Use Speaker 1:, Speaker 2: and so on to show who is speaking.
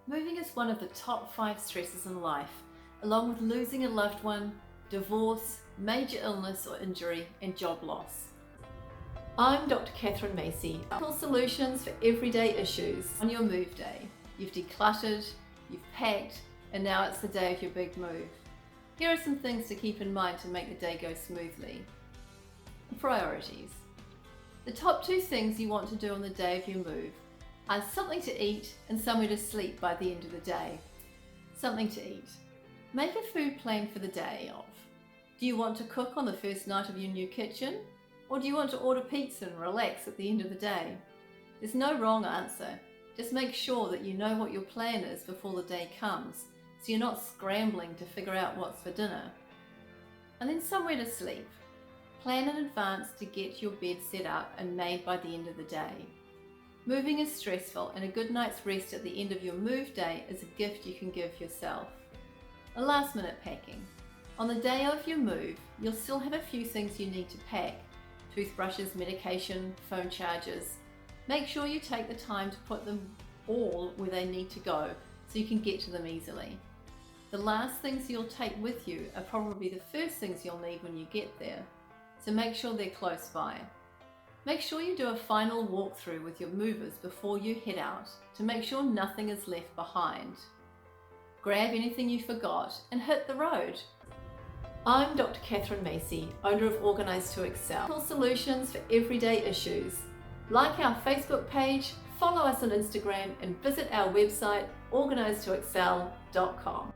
Speaker 1: Moving is one of the top 5 stresses in life, along with losing a loved one, divorce, major illness or injury, and job loss. I'm Dr. Catherine Macy. Practical solutions for everyday issues on your move day. You've decluttered, you've packed, and now it's the day of your big move. Here are some things to keep in mind to make the day go smoothly. Priorities. The top 2 things you want to do on the day of your move are something to eat and somewhere to sleep by the end of the day. Something to eat. Make a food plan for the day of. Do you want to cook on the first night of your new kitchen? Or do you want to order pizza and relax at the end of the day? There's no wrong answer. Just make sure that you know what your plan is before the day comes, so you're not scrambling to figure out what's for dinner. And then somewhere to sleep. Plan in advance to get your bed set up and made by the end of the day. Moving is stressful, and a good night's rest at the end of your move day is a gift you can give yourself. A last minute packing. On the day of your move, you'll still have a few things you need to pack. Toothbrushes, medication, phone chargers. Make sure you take the time to put them all where they need to go so you can get to them easily. The last things you'll take with you are probably the first things you'll need when you get there, so make sure they're close by. Make sure you do a final walkthrough with your movers before you head out to make sure nothing is left behind. Grab anything you forgot and hit the road. I'm Dr. Catherine Macy, owner of Organise to Excel. Practical solutions for everyday issues. Like our Facebook page, follow us on Instagram, and visit our website organisetoexcel.com.